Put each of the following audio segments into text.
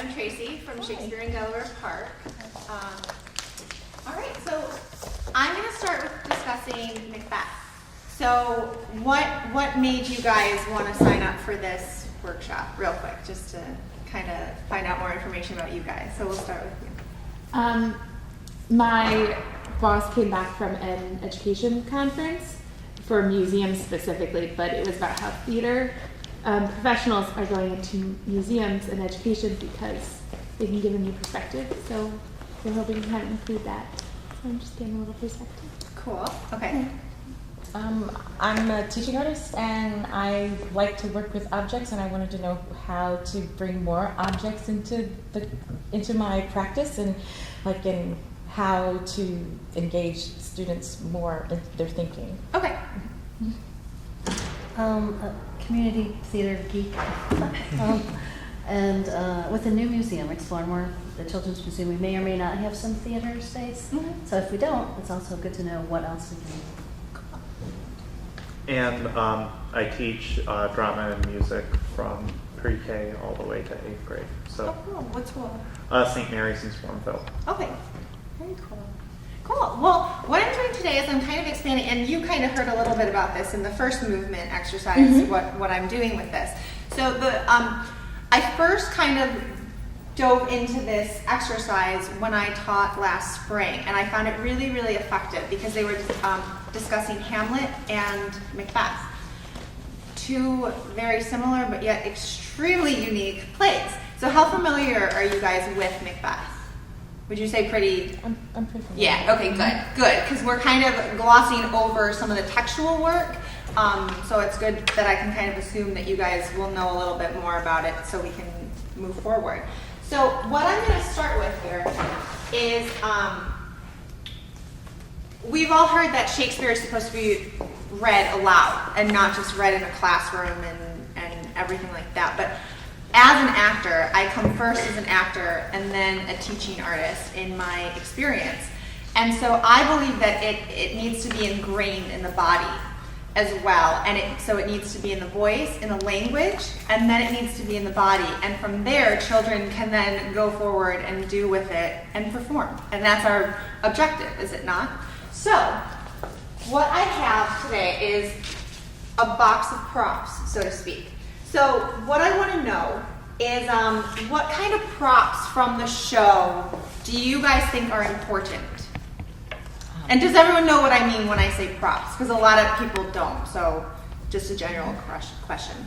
I'm Tracy from Shakespeare in Delaware Park. All right, so I'm going to start with discussing Macbeth. So what made you guys want to sign up for this workshop real quick, just to kind of find out more information about you guys? So we'll start with you. My boss came back from an education conference for museums specifically, but it was about how theater professionals are going into museums and education because they can give a new perspective. So we're hoping to kind of include that. So I'm just getting a little perspective. Cool. Okay. I'm a teaching artist and I like to work with objects, and I wanted to know how to bring more objects into my practice, and in how to engage students more in their thinking. Okay. A community theater geek, and with a new museum, explore more. The Children's Museum, we may or may not have some theater space. Mm-hmm. So if we don't, it's also good to know what else we can. And I teach drama and music from pre-K all the way to 8th grade. So, Oh, cool. What school? St. Mary's in Swarmville. Okay. Very cool. Cool. Well, what I'm doing today is I'm kind of expanding, and you kind of heard a little bit about this in the first movement exercise, what I'm doing with this. So I first kind of dove into this exercise when I taught last spring, and I found it really, really effective because they were discussing Hamlet and Macbeth. Two very similar but yet extremely unique plays. So how familiar are you guys with Macbeth? Would you say pretty? I'm pretty familiar. Yeah, okay, good. Because we're kind of glossing over some of the textual work. So it's good that I can kind of assume that you guys will know a little bit more about it so we can move forward. So what I'm going to start with here is we've all heard that Shakespeare is supposed to be read aloud and not just read in a classroom and everything like that. But as an actor, I come first as an actor and then a teaching artist in my experience. And so I believe that it needs to be ingrained in the body as well. And so it needs to be in the voice, in the language, and then it needs to be in the body. And from there, children can then go forward and do with it and perform. And that's our objective, is it not? So what I have today is a box of props, so to speak. So what I want to know is what kind of props from the show do you guys think are important? And does everyone know what I mean when I say props? Because a lot of people don't, so just a general question.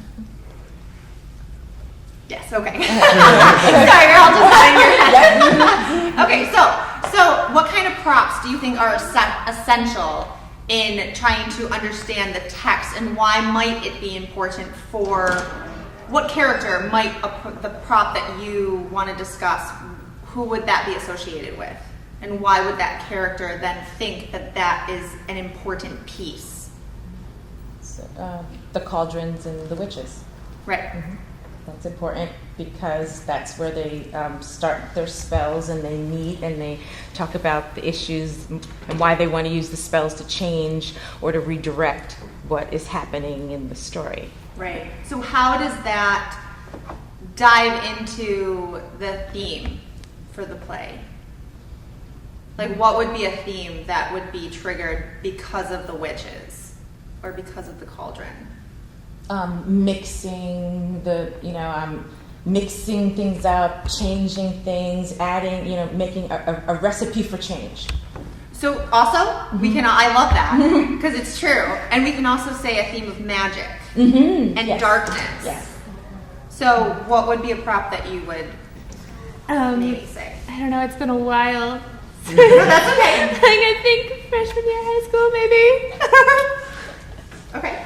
Yes, okay. Sorry, you're all just nodding your head. Okay, so what kind of props do you think are essential in trying to understand the text, and why might it be important for what character might the prop that you want to discuss, who would that be associated with? And why would that character then think that that is an important piece? So, the cauldrons and the witches. Right. Mm-hmm. That's important because that's where they start their spells, and they meet and they talk about the issues and why they want to use the spells to change or to redirect what is happening in the story. Right. So how does that dive into the theme for the play? Like, what would be a theme that would be triggered because of the witches or because of the cauldron? Mixing mixing things up, changing things, adding, making a recipe for change. So also, we can, I love that, because it's true. And we can also say a theme of magic and Yes. darkness. Yes. So what would be a prop that you would maybe say? I don't know, it's been a while. No, that's okay. I think freshman year high school, maybe. Okay.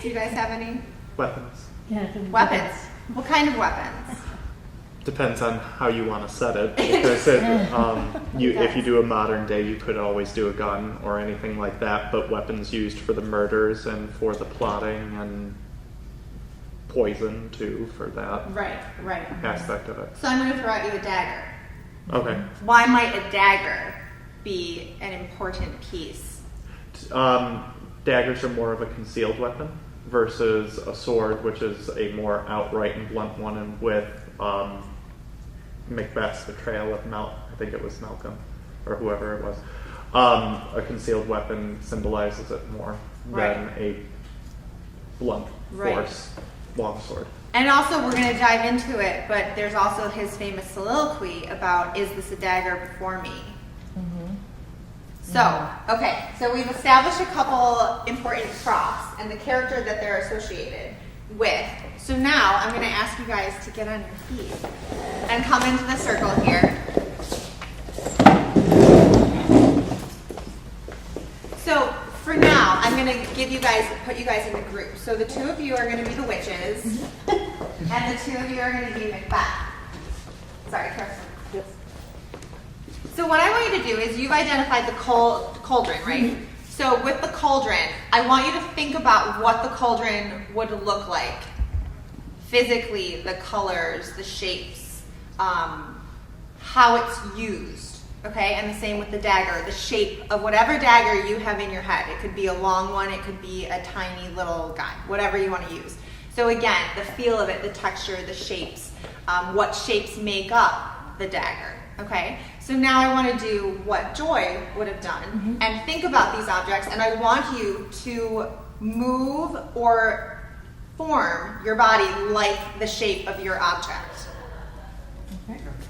Do you guys have any Weapons. Yeah. weapons? What kind of weapons? Depends on how you want to set it. Because if you do a modern day, you could always do a gun or anything like that. But weapons used for the murders and for the plotting, and poison too for that Right. aspect of it. So I'm going to throw at you a dagger. Okay. Why might a dagger be an important piece? Daggers are more of a concealed weapon versus a sword, which is a more outright and blunt one, and with Macbeth's betrayal of I think it was Malcolm, or whoever it was. A concealed weapon symbolizes it more than a blunt force longsword. And also, we're going to dive into it, but there's also his famous soliloquy about, is this a dagger before me? So, okay, so we've established a couple important props and the character that they're associated with. So now I'm going to ask you guys to get on your feet and come into the circle here. So for now, I'm going to put you guys into groups. So the two of you are going to be the witches, and the two of you are going to be Macbeth. Sorry, Kirsten. Yes. So what I want you to do is you've identified the cauldron, right? So with the cauldron, I want you to think about what the cauldron would look like. Physically, the colors, the shapes, how it's used, okay? And the same with the dagger, the shape of whatever dagger you have in your head. It could be a long one, it could be a tiny little guy, whatever you want to use. So again, the feel of it, the texture, the shapes, what shapes make up the dagger, okay? So now I want to do what Joy would have done and think about these objects, and I want you to move or form your body like the shape of your object.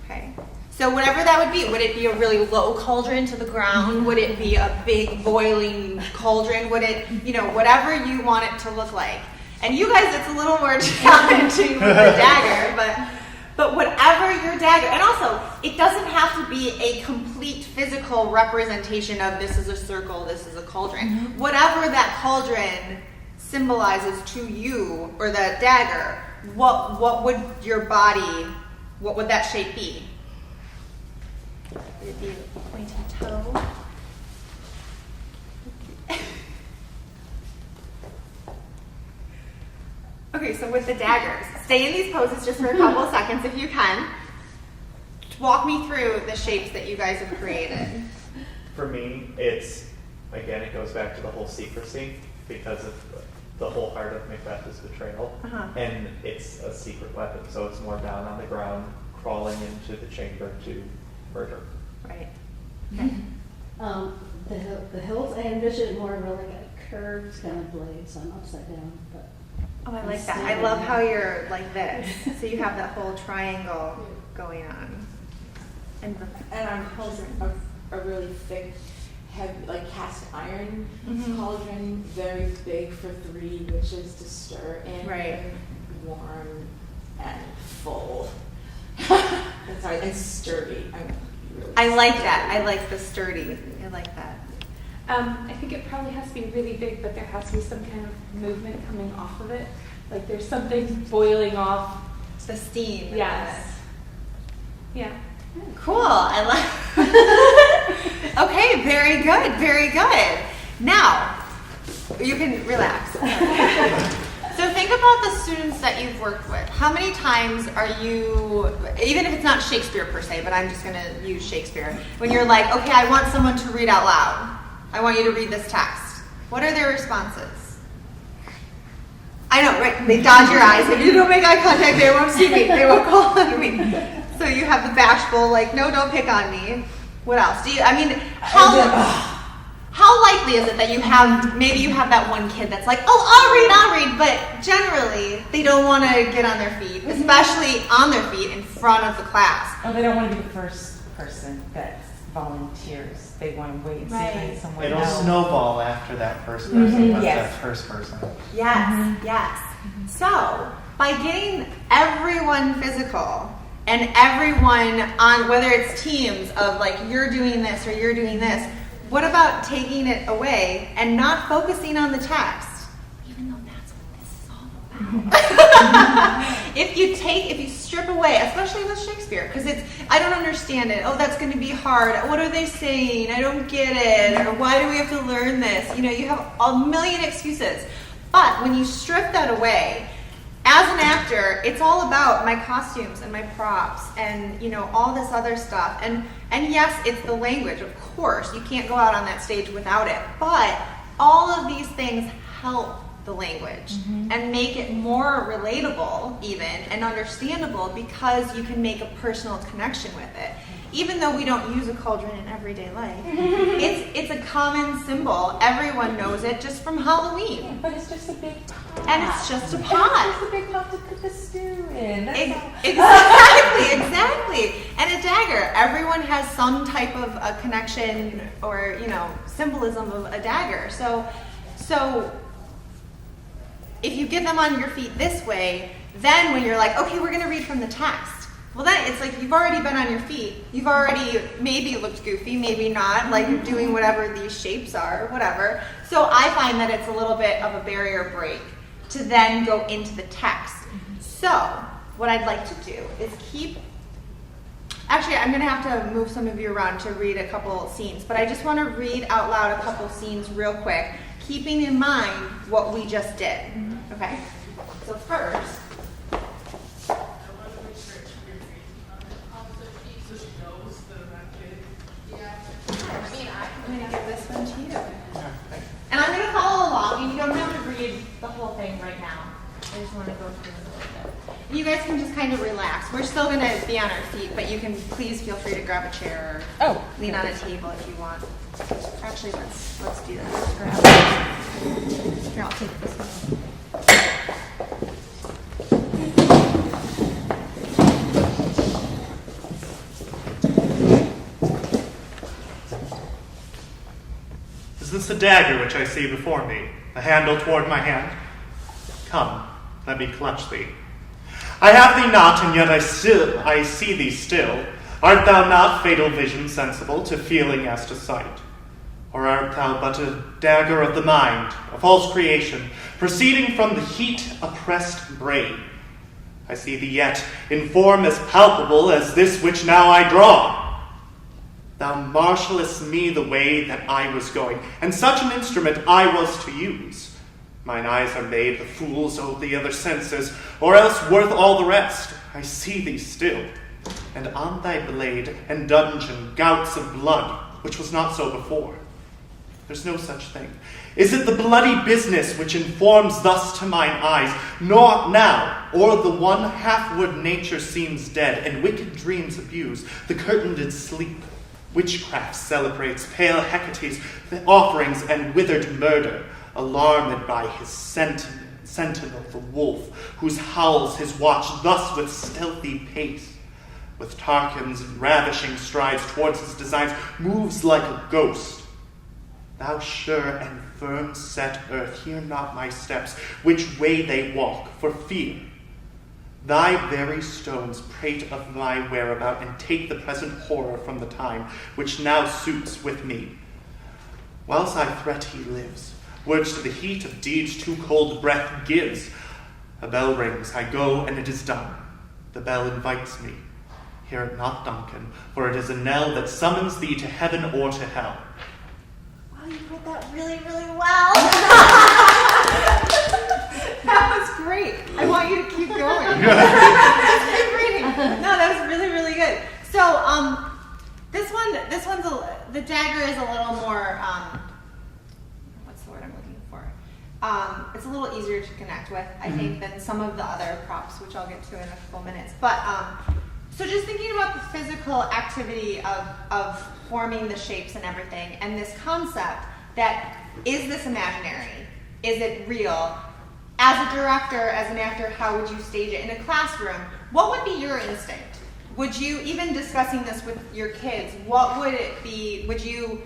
Okay. So whatever that would it be a really low cauldron to the ground? Would it be a big boiling cauldron? Would it, whatever you want it to look like? And you guys, it's a little more challenging with the dagger, but whatever your dagger, and also, it doesn't have to be a complete physical representation of this is a circle, this is a cauldron. Whatever that cauldron symbolizes to you, or that dagger, what would your body, what would that shape be? Would it be a pointy toe? Okay, so with the daggers, stay in these poses just for a couple of seconds if you can. Walk me through the shapes that you guys have created. For me, it goes back to the whole secrecy, because of the whole heart of Macbeth is betrayal, and it's a secret weapon, so it's more down on the ground, crawling into the chamber to murder. Right. Okay. The hills, I envision it more of like a curved kind of blade, so I'm upside down, but. Oh, I like that. I love how you're like this. So you have that whole triangle going on. And our cauldron, a really thick, heavy, like cast iron cauldron, very big for 3 witches to stir in. Right. Warm and full. And sturdy. I like that. I like the sturdy. I like that. I think it probably has to be really big, but there has to be some kind of movement coming off of it. Like there's something boiling off. The steam. Yes. Yeah. Cool. I like. Okay. Very good. Very good. Now you can relax. So think about the students that you've worked with. How many times are you, even if it's not Shakespeare per se, but I'm just going to use Shakespeare, when you're like, okay, I want someone to read out loud. I want you to read this text. What are their responses? I know, right? They dodge your eyes. If you don't make eye contact, they won't see me. They won't call on me. So you have the bashful, like, no, don't pick on me. What else? How likely is it that maybe you have that one kid that's like, oh, I'll read, but generally they don't want to get on their feet, especially on their feet in front of the class. Oh, they don't want to be the first person that volunteers. They want to wait and see if someone It'll else. snowball after that first person, but Yes. that first person. Yes, yes. So, by getting everyone physical and everyone on, whether it's teams of like, you're doing this or you're doing this, what about taking it away and not focusing on the text? Even though that's what this is all about. If you strip away, especially with Shakespeare, because I don't understand it. Oh, that's going to be hard. What are they saying? I don't get it. Or why do we have to learn this? You have a million excuses. But when you strip that away, as an actor, it's all about my costumes and my props and, all this other stuff. And yes, it's the language, of course. You can't go out on that stage without it. But all of these things help the language and make it more relatable even and understandable, because you can make a personal connection with it. Even though we don't use a cauldron in everyday life, it's a common symbol. Everyone knows it just from Halloween. But it's just a big pot. And it's just a pot. It's just a big pot to cook the stew in. That's all. Exactly. And a dagger. Everyone has some type of a connection or, symbolism of a dagger. So if you get them on your feet this way, then when you're like, okay, we're going to read from the text. Well, then it's like you've already been on your feet. You've already maybe looked goofy, maybe not, like doing whatever these shapes are, whatever. So I find that it's a little bit of a barrier break to then go into the text. So what I'd like to do is actually, I'm going to have to move some of you around to read a couple scenes, but I just want to read out loud a couple scenes real quick, keeping in mind what we just did. Okay? So first, I'm going to give this one to you. And I'm going to follow along, and you don't have to read the whole thing right now. I just want to go through it a little bit. And you guys can just kind of relax. We're still going to be on our feet, but you can please feel free to grab a chair or lean on a table if you want. Actually, let's do that. Let's grab Here, I'll take this one. Is this a dagger which I see before me, the handle toward my hand? Come, let me clutch thee. I have thee not, and yet I see thee still. Art thou not, fatal vision, sensible to feeling as to sight? Or art thou but a dagger of the mind, a false creation, proceeding from the heat-oppressed brain? I see thee yet in form as palpable as this which now I draw. Thou marshallest me the way that I was going, and such an instrument I was to use. Mine eyes are made the fools o' the other senses, or else worth all the rest. I see thee still, and on thy blade and dungeon gouts of blood, which was not so before. There's no such thing. Is it the bloody business which informs thus to mine eyes, nor now, or the one half-wood nature seems dead, and wicked dreams abuse, the curtain did sleep? Witchcraft celebrates pale Hecate's offerings and withered murder, alarmed by his sentinel, the wolf, whose howls his watch thus with stealthy pace, with Tarquin's ravishing strides towards his designs, moves like a ghost. Thou sure and firm set earth, hear not my steps, which way they walk, for fear. Thy very stones prate of my whereabout, and take the present horror from the time, which now suits with me. Whilst I threat he lives, words to the heat of deeds too cold breath gives. A bell rings, I go, and it is done. The bell invites me. Hear it not, Duncan, for it is a knell that summons thee to heaven or to hell. Wow, you read that really, really well. That was great. I want you to keep going. Keep reading. No, that was really, really good. So, this one's the dagger is a little more, what's the word I'm looking for? It's a little easier to connect with, I think, than some of the other props, which I'll get to in a couple minutes. But, so just thinking about the physical activity of forming the shapes and everything, and this concept that, is this imaginary? Is it real? As a director, as an actor, how would you stage it in a classroom? What would be your instinct? Would you, even discussing this with your kids, what would it be? Would you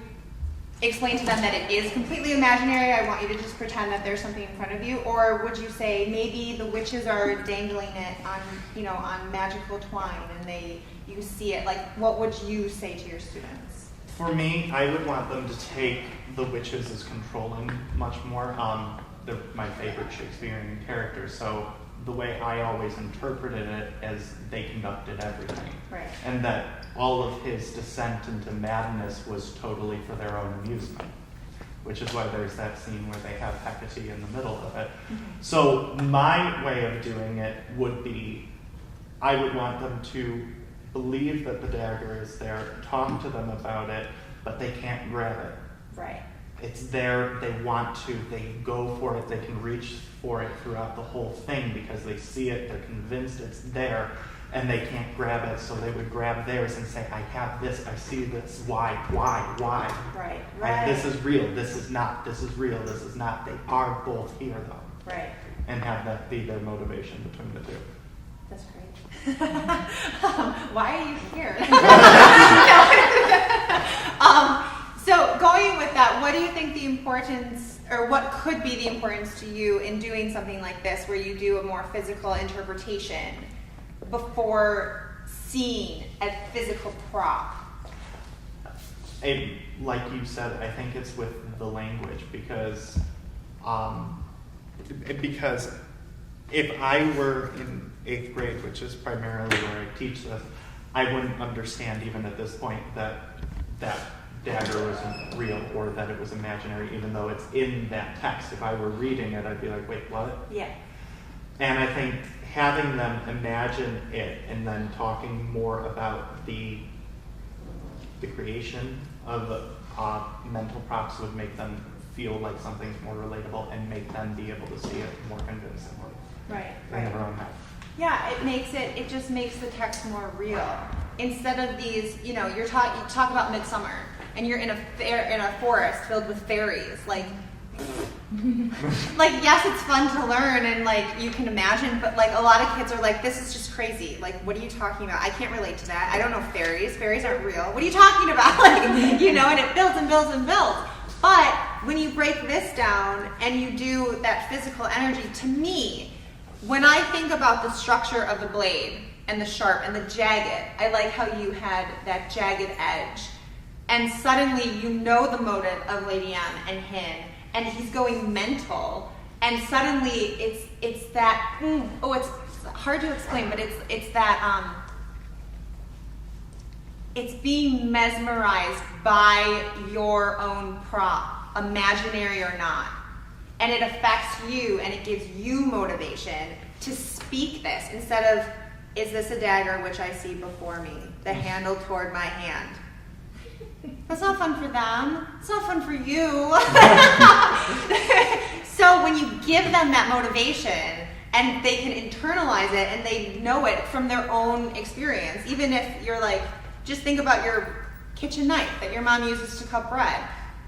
explain to them that it is completely imaginary? I want you to just pretend that there's something in front of you. Or would you say maybe the witches are dangling it on magical twine and you see it? Like, what would you say to your students? For me, I would want them to take the witches as controlling much more. They're my favorite Shakespearean characters, so the way I always interpreted it as they conducted everything. Right. And that all of his descent into madness was totally for their own amusement, which is why there's that scene where they have Hecate in the middle of it. Mm-hmm. So my way of doing it would be, I would want them to believe that the dagger is there, talk to them about it, but they can't grab it. Right. it's there, they want to, they go for it, they can reach for it throughout the whole thing because they see it, they're convinced it's there, and they can't grab it, so they would grab theirs and say, I have this, I see this, why? Right. This is real, this is not, this is real, this is not. They are both here though. Right. And have that be their motivation between the two. That's great. Why are you here? So going with that, what do you think the importance, or what could be the importance to you in doing something like this, where you do a more physical interpretation before seeing a physical prop? Like you said, I think it's with the language because if I were in 8th grade, which is primarily where I teach this, I wouldn't understand even at this point that dagger wasn't real or that it was imaginary, even though it's in that text. If I were reading it, I'd be like, wait, what? Yeah. And I think having them imagine it and then talking more about the creation of mental props would make them feel like something's more relatable and make them be able to see it more convincingly. Right. In their own head. Yeah, it just makes the text more real. Instead of these, you talk about midsummer and you're in a forest filled with fairies, like yes, it's fun to learn and like you can imagine, but like a lot of kids are like, this is just crazy. Like, what are you talking about? I can't relate to that. I don't know fairies. Fairies aren't real. What are you talking about? Like, and it builds and builds and builds. But when you break this down and you do that physical energy, to me, when I think about the structure of the blade and the sharp and the jagged, I like how you had that jagged edge. And suddenly you know the motive of Lady M and him, and he's going mental, and suddenly it's that, it's hard to explain, but it's that, it's being mesmerized by your own prop, imaginary or not. And it affects you and it gives you motivation to speak this instead of, is this a dagger which I see before me, the handle toward my hand? That's not fun for them. It's not fun for you. So when you give them that motivation and they can internalize it and they know it from their own experience, even if you're like, just think about your kitchen knife that your mom uses to cut bread.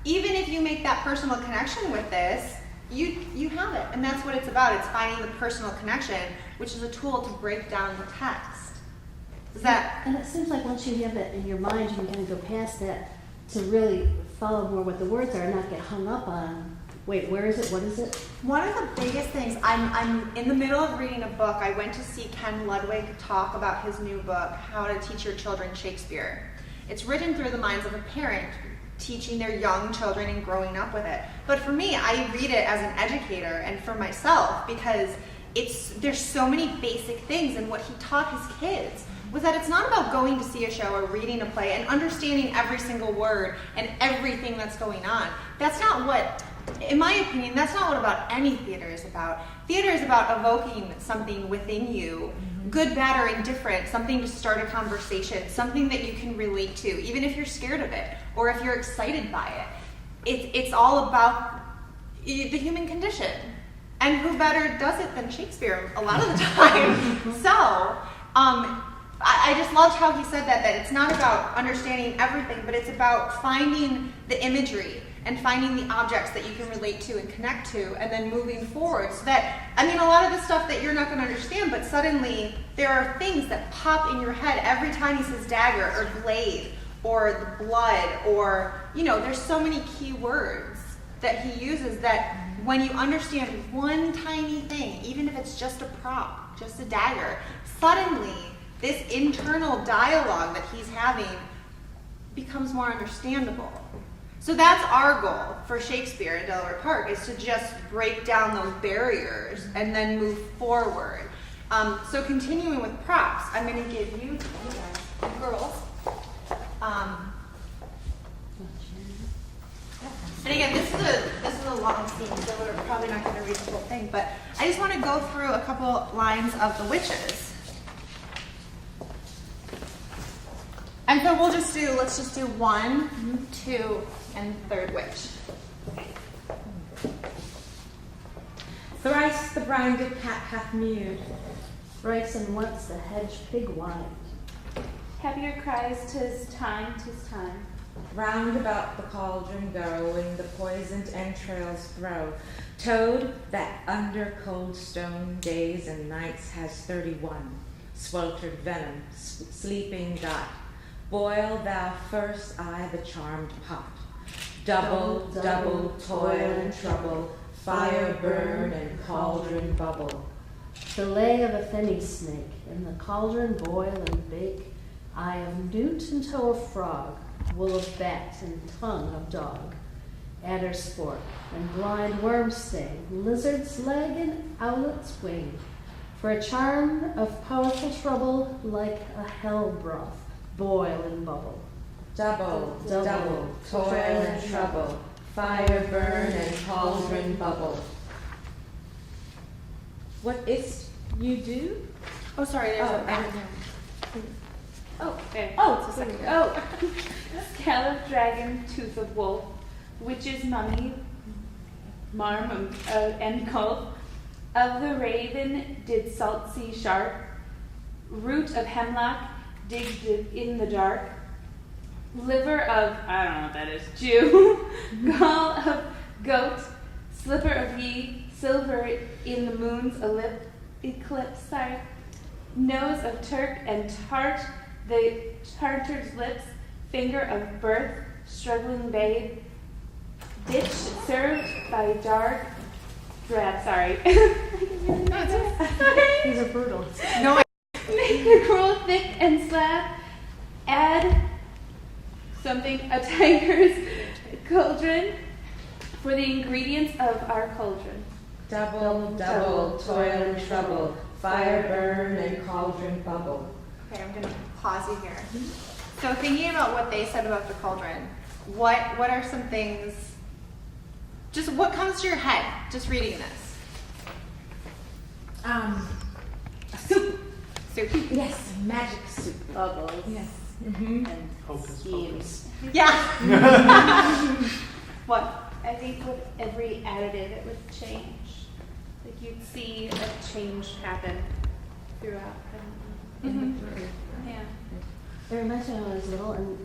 Even if you make that personal connection with this, you have it. And that's what it's about. It's finding the personal connection, which is a tool to break down the text. And it seems like once you have that in your mind, you can kind of go past that to really follow more what the words are and not get hung up on, wait, where is it? What is it? One of the biggest things, I'm in the middle of reading a book. I went to see Ken Ludwig talk about his new book, How to Teach Your Children Shakespeare. It's written through the minds of a parent teaching their young children and growing up with it. But for me, I read it as an educator and for myself because there's so many basic things, and what he taught his kids was that it's not about going to see a show or reading a play and understanding every single word and everything that's going on. That's not what, in my opinion, that's not what about any theater is about. Theater is about evoking something within you, good, bad, or indifferent, something to start a conversation, something that you can relate to, even if you're scared of it or if you're excited by it. It's all about the human condition. And who better does it than Shakespeare a lot of the time? So, I just loved how he said that it's not about understanding everything, but it's about finding the imagery and finding the objects that you can relate to and connect to, and then moving forward. So that, a lot of the stuff that you're not going to understand, but suddenly there are things that pop in your head every time he says dagger or blade or the blood or, there's so many key words that he uses that when you understand one tiny thing, even if it's just a prop, just a dagger, suddenly this internal dialogue that he's having becomes more understandable. So that's our goal for Shakespeare in Delaware Park, is to just break down those barriers and then move forward. So continuing with props, I'm going to give you guys, girls. And again, this is a long scene, so we're probably not going to read the whole thing, but I just want to go through a couple lines of the witches. And so let's just do 1, 2, and third witch. Thrice the brinded cat hath mewed. Thrice and once the hedge pig whined. Heavier cries, 'tis time, 'tis time. Round about the cauldron go, and the poisoned entrails throw. Toad, that under cold stone days and nights has 31 sweltered venom, sleeping got. Boil thou first I the charmed pot. Double, double, toil and trouble, fire burn and cauldron bubble. Fillet of a fenny snake, in the cauldron boil and bake. Eye of newt and toe of frog, wool of bat and tongue of dog. Adder's fork and blind worm sting, lizard's leg and owlet's wing. For a charm of powerful trouble, like a hell broth, boil and bubble. Double, Double, double, toil and trouble, fire burn and cauldron bubble. What is't you do? Oh, sorry, there's Oh, a back. Oh, there. Oh, It's a second. Oh, scale of dragon, tooth of wolf, witch's mummy, marm and cult. Of the raven did salt sea sharp, root of hemlock digged in the dark. Liver of, I don't know what that is, Jew, gall of goat, slipper of ye, silver in the moon's eclipse, nose of Turk and tart, the Tartar's lips, finger of birth, struggling babe, ditch served by dark drab, sorry. These are brutal. No, Make the gruel thick and slab, add something, a tiger's cauldron, for the ingredients of our cauldron. Double, double, toil and trouble, fire burn and cauldron bubble. okay, I'm gonna pause you here. So thinking about what they said about the cauldron, what are some things, just what comes to your head just reading this? Soup. Soup. Yes, magic soup. Bubbles Yes. Mm-hmm. and Hocus schemes. Yeah. What? I think with every additive, it would change. Like you'd see a change happen throughout. Yeah. It reminds me when I was little and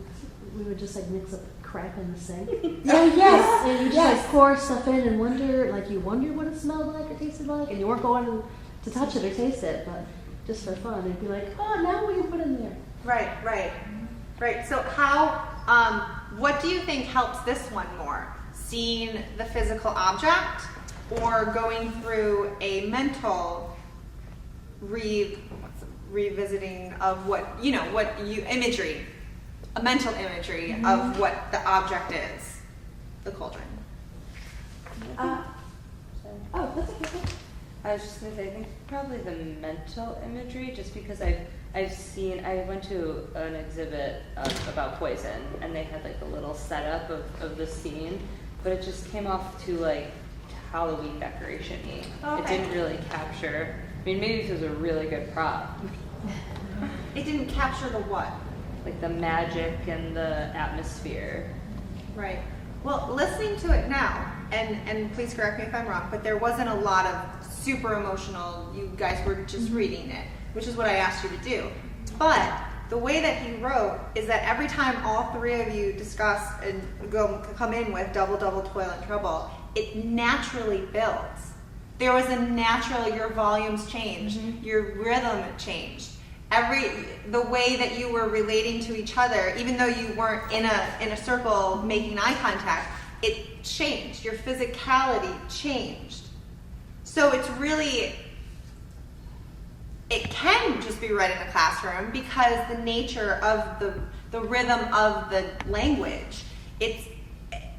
we would just like mix up crap in the sink. Oh, yes. And you just like pour stuff in and wonder, like you wonder what it smelled like or tasted like, and you weren't going to touch it or taste it, but just for fun, it'd be like, oh, now what do you put in there? Right. So how, what do you think helps this one more? Seeing the physical object or going through a mental revisiting of imagery, a mental imagery of what the object is, the cauldron? Oh, that's okay. I was just gonna say, I think probably the mental imagery, just because I went to an exhibit about poison, and they had like a little setup of the scene, but it just came off to like Halloween decoration-y. It Okay. didn't really capture. I mean, maybe this was a really good prop, It didn't capture the what? like the magic and the atmosphere. Right. Well, listening to it now, and please correct me if I'm wrong, but there wasn't a lot of super emotional, you guys were just reading it, which is what I asked you to do. But the way that he wrote is that every time all three of you discuss and come in with double, double, toil and trouble, it naturally builds. There was a natural, your volumes changed, your rhythm changed. The way that you were relating to each other, even though you weren't in a circle making eye contact, it changed. Your physicality changed. So it's really, it can just be read in a classroom because the nature of the rhythm of the language,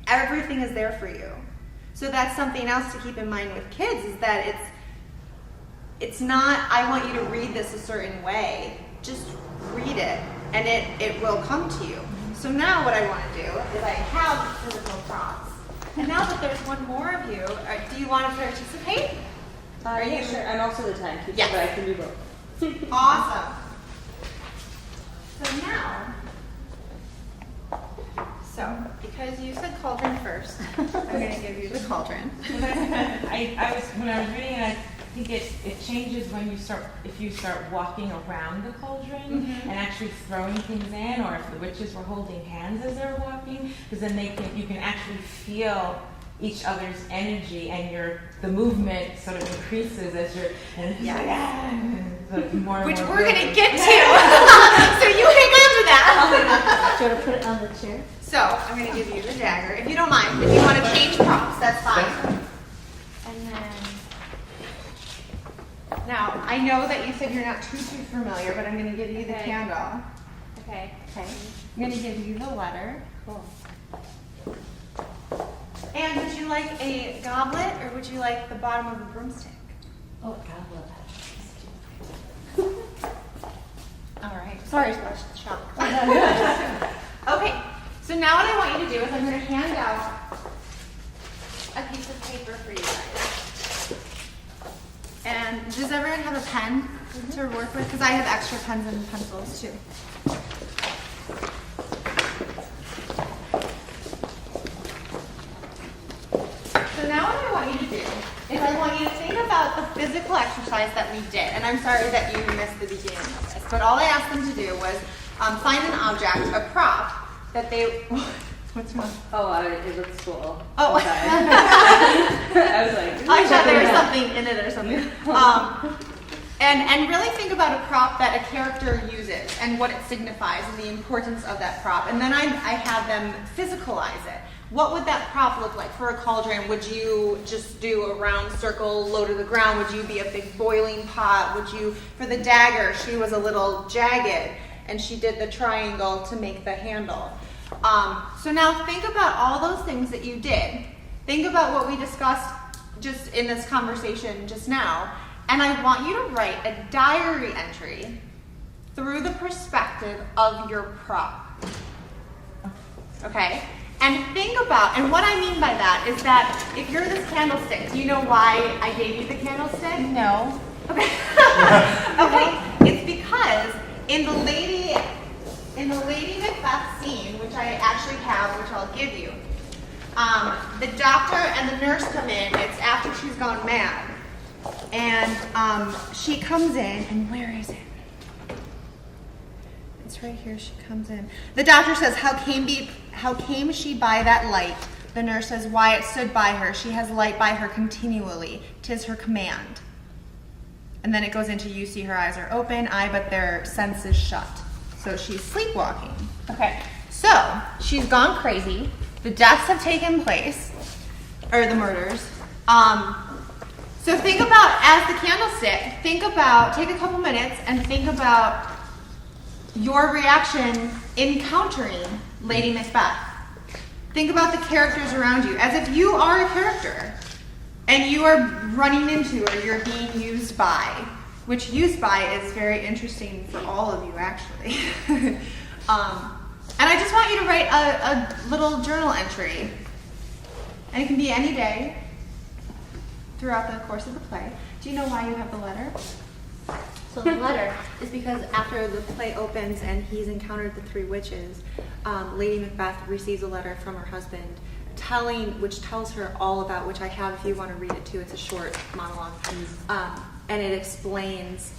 everything is there for you. So that's something else to keep in mind with kids, is that it's not, I want you to read this a certain way. Just read it, and it will come to you. So now what I want to do is I have physical props. And now that there's one more of you, do you want to participate? Are Yeah, you sure. I'm also the timekeeper, Yes. but I can do both. Awesome. So now, So, because you said cauldron first, I'm going to give you the cauldron. I was when I was reading it, I think it changes when if you start walking around the cauldron and actually throwing things in, or if the witches were holding hands as they're walking, because then you can actually feel each other's energy, and the movement sort of increases as you're and it's like more and Which more we're going to building. get to. So you hang on to that. Do you want to put it on the chair? So, I'm going to give you the dagger. If you don't mind, if you want to change props, that's fine. And then, now, I know that you said you're not too familiar, but I'm going to give you the Okay. candle. Okay. Okay. I'm going to give you the letter. Cool. And would you like a goblet, or would you like the bottom of a broomstick? Oh, God love All right. Sorry, shock. Okay. So now what I want you to do is I'm going to hand out a piece of paper for you guys. And does everyone have a pen to work with? Because I have extra pens and pencils too. So now what I want you to do is I want you to think about the physical exercise that we did. And I'm sorry that you missed the beginning of this, but all I asked them to do was find an object, a prop, that they... What's wrong? Oh, it looks cool. Oh. Okay. I was like, I thought there was something in it or something. And really think about a prop that a character uses and what it signifies and the importance of that prop. And then I have them physicalize it. What would that prop look like for a cauldron? Would you just do a round circle low to the ground? Would you be a big boiling pot? Would you, for the dagger, she was a little jagged and she did the triangle to make the handle. So now think about all those things that you did. Think about what we discussed just in this conversation just now. And I want you to write a diary entry through the perspective of your prop. Okay? And think about, and what I mean by that is that if you're this candlestick, do you know why I gave you the candlestick? No. Okay. Okay. It's because in the Lady Macbeth scene, which I actually have, which I'll give you, the doctor and the nurse come in. It's after she's gone mad. And she comes in, and where is it? It's right here. She comes in. The doctor says, how came she by that light? The nurse says, why it stood by her. She has light by her continually. 'Tis her command. And then it goes into, you see her eyes are open, but their senses shut. So she's sleepwalking. Okay. So she's gone crazy. The deaths have taken place, or the murders. So think about, as the candlestick, take a couple minutes and think about your reaction encountering Lady Macbeth. Think about the characters around you as if you are a character and you are running into or you're being used by, which used by is very interesting for all of you actually. And I just want you to write a little journal entry, and it can be any day throughout the course of the play. Do you know why you have the letter? So the letter is because after the play opens and he's encountered the three witches, Lady Macbeth receives a letter from her husband which tells her all about, which I have if you want to read it too, it's a short monologue, and it explains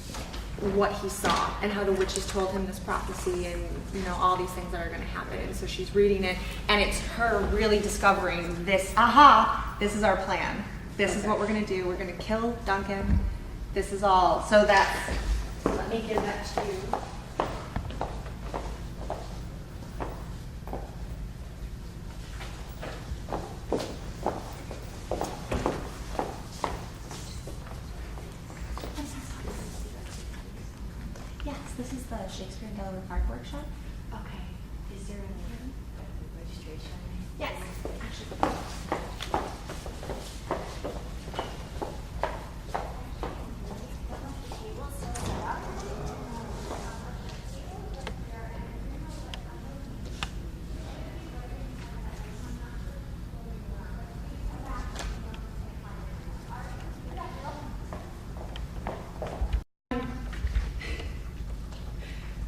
what he saw and how the witches told him this prophecy and all these things that are going to happen. And so she's reading it, and it's her really discovering this, this is our plan. This is what we're going to do. We're going to kill Duncan. This is all. So let me give that to you. Yes, this is the Shakespeare and Delaware Park workshop. Okay. Is there a registration? Yes, actually.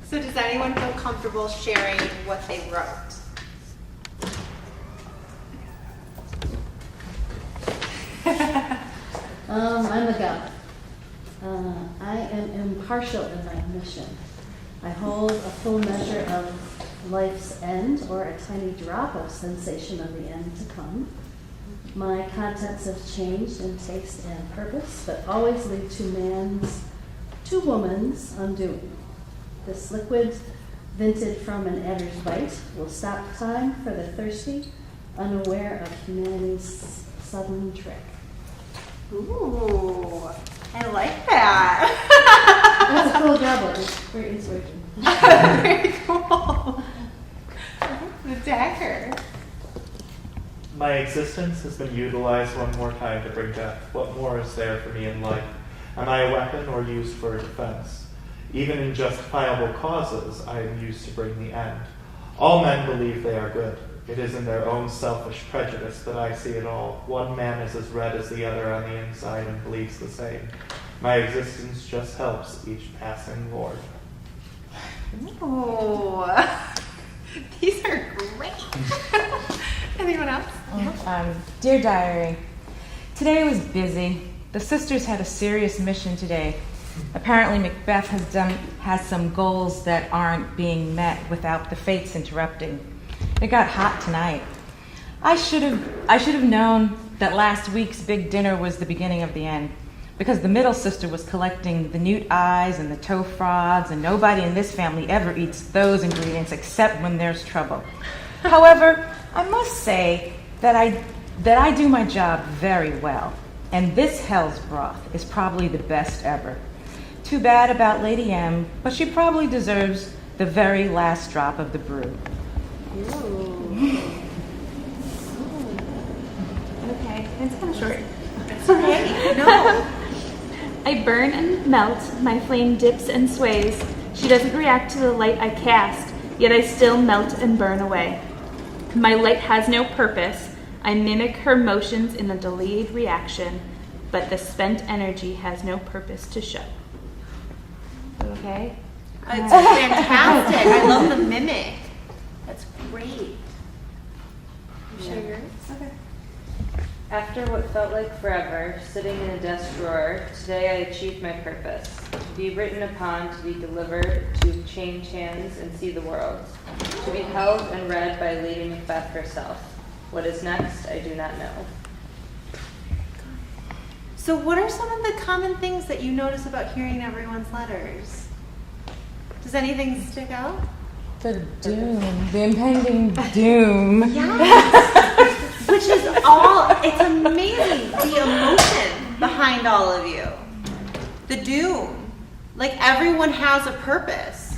So does anyone feel comfortable sharing what they wrote? I'm a god. I am impartial in my mission. I hold a full measure of life's end or a tiny drop of sensation of the end to come. My contents have changed in taste and purpose, but always lead to woman's undoing. This liquid, vinted from an adder's bite, will stop time for the thirsty, unaware of humanity's sudden trick. Ooh, I like that. That's a cool goblet. It's very inspiration. Very cool. The dagger. My existence has been utilized one more time to bring death. What more is there for me in life? Am I a weapon or used for defense? Even in justifiable causes, I am used to bring the end. All men believe they are good. It is in their own selfish prejudice that I see it all. One man is as red as the other on the inside and believes the same. My existence just helps each passing lord. Ooh, these are great. Anyone else? Dear Diary, today was busy. The sisters had a serious mission today. Apparently Macbeth has some goals that aren't being met without the fates interrupting. It got hot tonight. I should have known that last week's big dinner was the beginning of the end, because the middle sister was collecting the newt eyes and the toe frogs, and nobody in this family ever eats those ingredients except when there's trouble. However, I must say that I do my job very well, and this hell's broth is probably the best ever. Too bad about Lady M, but she probably deserves the very last drop of the brew. Okay, it's kind of short. It's okay. No. I burn and melt, my flame dips and sways. She doesn't react to the light I cast, yet I still melt and burn away. My light has no purpose. I mimic her motions in a delayed reaction, but the spent energy has no purpose to show. Okay? It's fantastic. I love the mimic. That's great. You share yours? Okay. After what felt like forever, sitting in a desk drawer, today I achieved my purpose. To be written upon, to be delivered, to change hands and see the world. To be held and read by Lady Macbeth herself. What is next, I do not know. So what are some of the common things that you notice about hearing everyone's letters? Does anything stick out? The doom, the impending doom. Yes. Which is it's amazing, the emotion behind all of you. The doom. Like everyone has a purpose.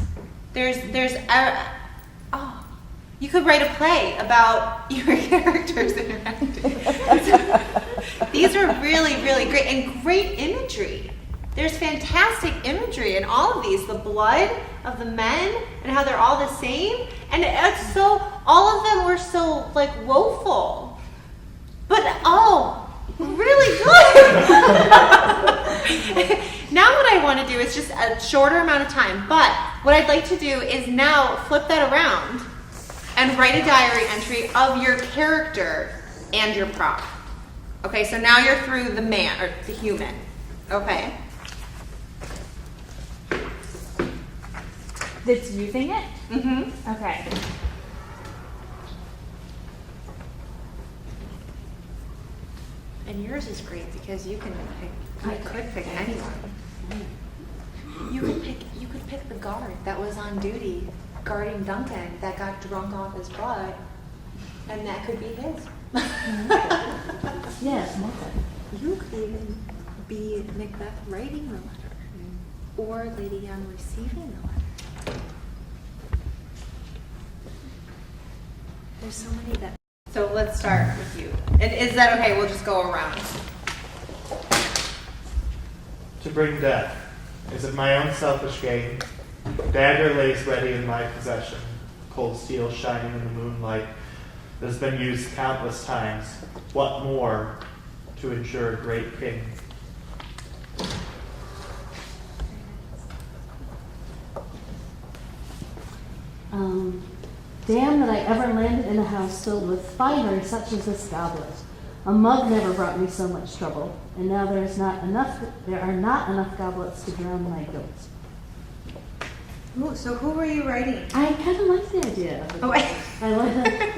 You could write a play about your characters interacting. These are really, really great and great imagery. There's fantastic imagery in all of these. The blood of the men and how they're all the same. And it's all of them were so like woeful. But really good. Now what I want to do is just a shorter amount of time. But what I'd like to do is now flip that around and write a diary entry of your character and your prop. Okay, so now you're through the man, or the human. Okay? That's using it? Mm-hmm. Okay. And yours is great because you could pick anyone. You could pick the guard that was on duty guarding Duncan that got drunk off his butt, and that could be his. Yes, nothing. You could even be Macbeth writing the letter, or Lady Young receiving the letter. There's so many that. So let's start with you. And is that okay? We'll just go around. To bring death. Is it my own selfish gain? Dagger lays ready in my possession. Cold steel shining in the moonlight. It has been used countless times. What more to ensure a great king? Damn that I ever landed in a house filled with finery such as this goblet. A mug never brought me so much trouble, and now there are not enough goblets to drown my guilt. Ooh, so who were you writing? I kind of like the idea of it. Oh, wait. I like that.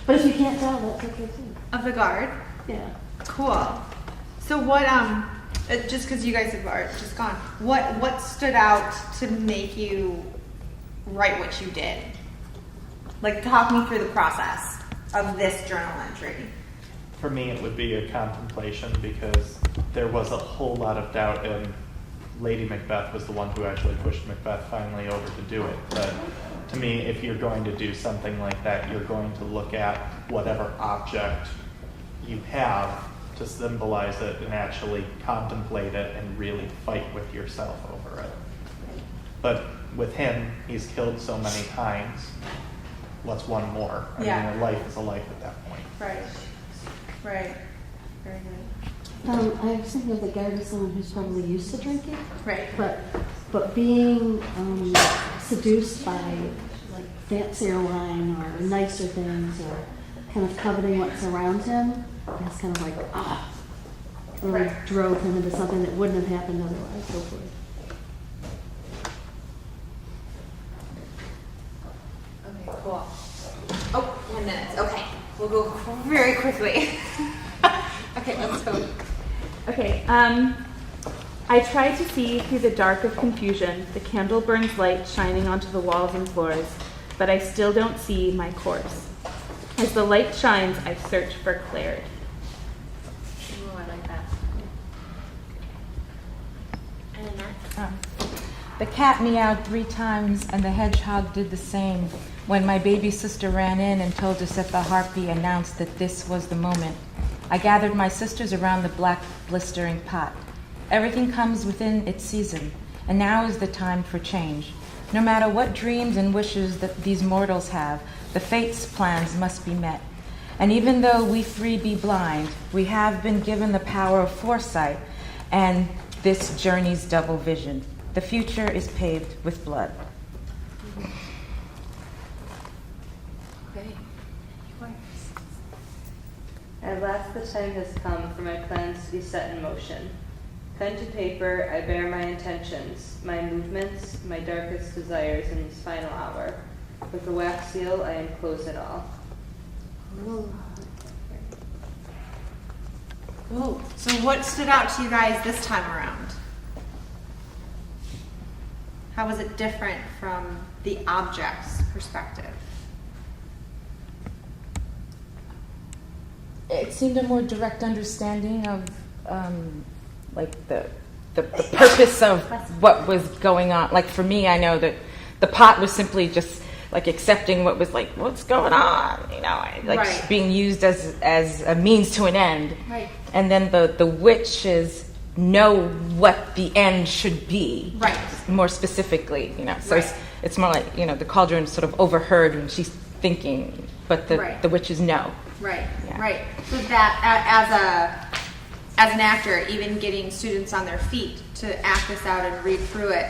But if you can't tell, that's okay too. Of the guard? Yeah. Cool. So what, just because you guys are just gone, what stood out to make you write what you did? Like, talk me through the process of this journal entry. For me, it would be a contemplation because there was a whole lot of doubt, and Lady Macbeth was the one who actually pushed Macbeth finally over to do it. But to me, if you're going to do something like that, you're going to look at whatever object you have to symbolize it and actually contemplate it and really fight with yourself over it. But with him, he's killed so many times. What's one more? I mean, a life is a life at that point. Right. Right. Very good. I was thinking of the guard as someone who's probably used to drinking. Right. But being seduced by like fancier wine or nicer things or kind of coveting what's around him, it's kind of like really Right. drove him into something that wouldn't have happened otherwise, hopefully. Okay, cool. Oh, 10 minutes. Okay. We'll go very quickly. Okay, let's go. Okay, I try to see through the dark of confusion. The candle burns light shining onto the walls and floors, but I still don't see my course. As the light shines, I search for clarity. Ooh, I like that. The cat meowed 3 times, and the hedgehog did the same when my baby sister ran in and told us that the harpy announced that this was the moment. I gathered my sisters around the black, blistering pot. Everything comes within its season, and now is the time for change. No matter what dreams and wishes that these mortals have, the fate's plans must be met. And even though we 3 be blind, we have been given the power of foresight and this journey's double vision. The future is paved with blood. Okay. At last the time has come for my plans to be set in motion. Pen to paper, I bear my intentions, my movements, my darkest desires in this final hour. With the wax seal, I enclose it all. Ooh. So what stood out to you guys this time around? How was it different from the object's perspective? It seemed a more direct understanding of like the purpose of what was going on. Like for me, I know that the pot was simply just like accepting what was like, what's going on, you know, like Right. being used as a means to an end. Right. And then the witches know what the end should be. Right. More specifically, you know. So Right. it's more like, you know, the cauldron sort of overheard when she's thinking, but Right. the witches know. Right, Yeah. right. So that as an actor, even getting students on their feet to act this out and read through it,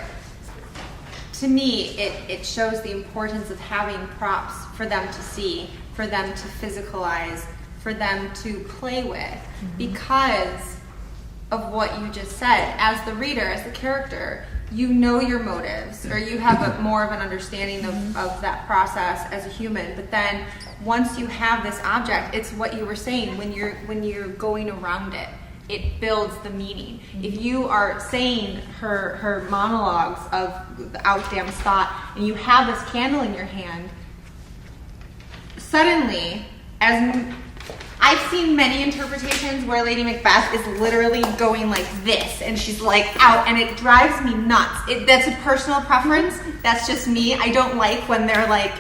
to me, it shows the importance of having props for them to see, for them to physicalize, for them to play with, because of what you just said. As the reader, as the character, you know your motives, or you have more of an understanding of that process as a human. But then once you have this object, it's what you were saying, when you're going around it, it builds the meaning. If you are saying her monologues of the outdam spot, and you have this candle in your hand, suddenly, as I've seen many interpretations where Lady Macbeth is literally going like this, and she's like out, and it drives me nuts. That's a personal preference. That's just me. I don't like when they're like,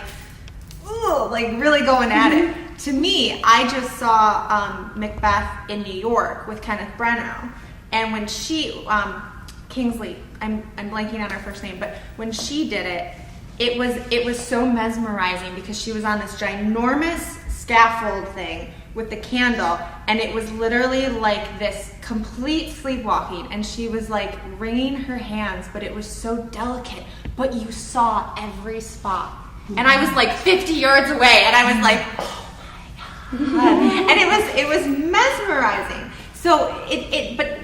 ooh, like really going at it. To me, I just saw Macbeth in New York with Kenneth Branagh, and when she, Kingsley, I'm blanking on her first name, but when she did it, it was so mesmerizing because she was on this ginormous scaffold thing with the candle, and it was literally like this complete sleepwalking, and she was like wringing her hands, but it was so delicate, but you saw every spot. And I was like 50 yards away, and I was like, oh my God. And it was mesmerizing. So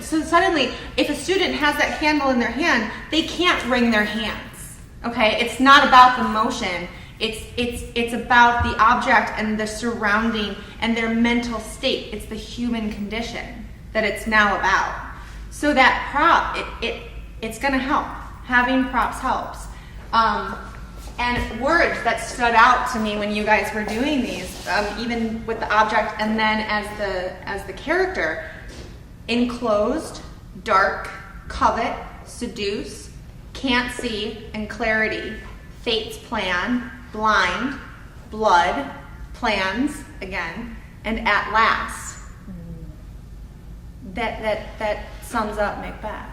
so suddenly, if a student has that candle in their hand, they can't wring their hands. Okay, it's not about the motion. It's about the object and the surrounding and their mental state. It's the human condition that it's now about. So that prop, it's going to help. Having props helps. And words that stood out to me when you guys were doing these, even with the object and then as the character, enclosed, dark, covet, seduce, can't see, and clarity, fate's plan, blind, blood, plans, again, and at last. That sums up Macbeth.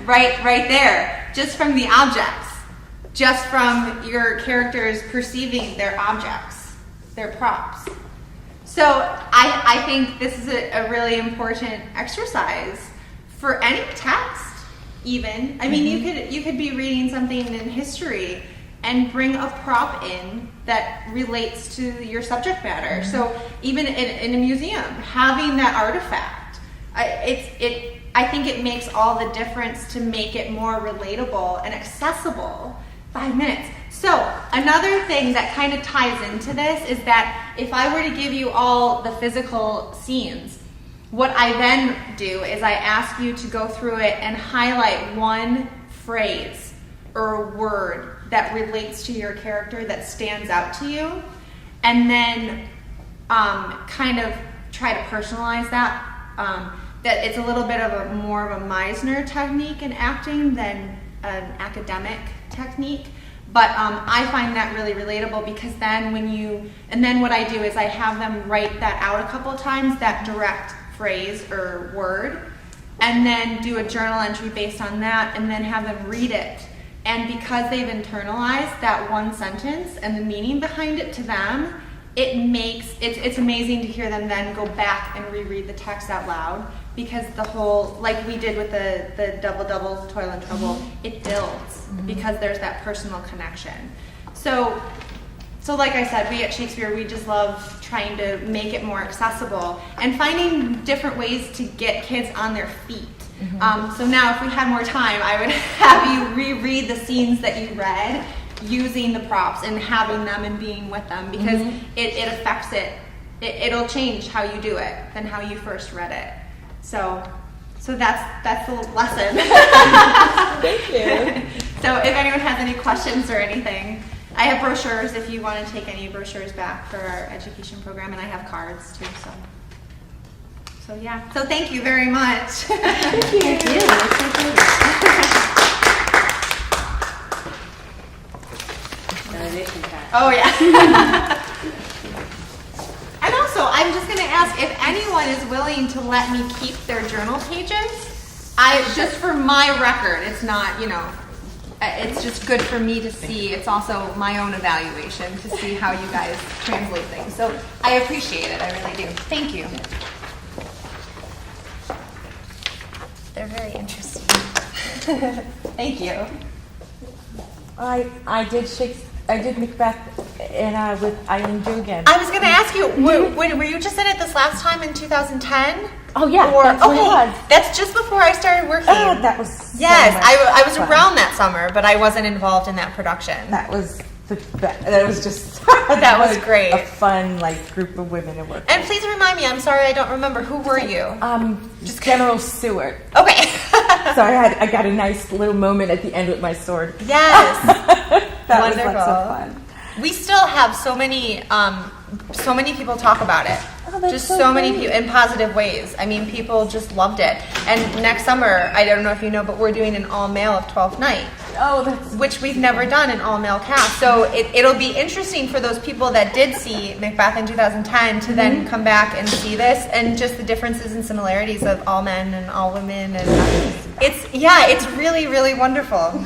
right there, just from the objects, just from your characters perceiving their objects, their props. So I think this is a really important exercise for any text, even. I mean, you could be reading something in history and bring a prop in that relates to your subject matter. So even in a museum, having that artifact, I think it makes all the difference to make it more relatable and accessible. 5 minutes. So another thing that kind of ties into this is that if I were to give you all the physical scenes, what I then do is I ask you to go through it and highlight one phrase or word that relates to your character that stands out to you, and then kind of try to personalize that. That it's a little bit of more of a Meisner technique in acting than an academic technique. But I find that really relatable because then what I do is I have them write that out a couple of times, that direct phrase or word, and then do a journal entry based on that, and then have them read it. And because they've internalized that one sentence and the meaning behind it to them, it's amazing to hear them then go back and reread the text out loud, because the whole, like we did with the double toil and trouble, it builds because there's that personal connection. So like I said, we at Shakespeare, we just love trying to make it more accessible and finding different ways to get kids on their feet. So now if we had more time, I would have you reread the scenes that you read using the props and having them and being with them, because it affects it. It'll change how you do it than how you first read it. So that's the lesson. Thank you. So if anyone has any questions or anything, I have brochures if you want to take any brochures back for our education program, and I have cards too. So yeah. So thank you very much. Thank you. Thank you. That's so good. Validation test. Oh yeah. And also, I'm just going to ask if anyone is willing to let me keep their journal pages. Just for my record, it's not, it's just good for me to see. It's also my own evaluation to see how you guys translate things. So I appreciate it. I really do. Thank you. They're very interesting. Thank you. I did Macbeth with Eileen Dugan. I was going to ask you, were you just in it this last time in 2010? Oh yeah, Or, that's what it okay, was. that's just before I started working. Oh, that was so Yes, much I was fun. around that summer, but I wasn't involved in that production. That was that was just That was great. A fun group of women to work. And please remind me, I'm sorry I don't remember, who were you? Just General Stewart. Okay. So I got a nice little moment at the end with my sword. Yes. That Wonderful. was lots of fun. We still have so many people talk about it. Oh, that's just so so many great. people in positive ways. I mean, people just loved it. And next summer, I don't know if you know, but we're doing an all-male of 12th night. Oh, that's Which we've never done an all-male cast. So it'll be interesting for those people that did see Macbeth in 2010 to then come back and see this, and just the differences and similarities of all men and all women. And it's really, really wonderful.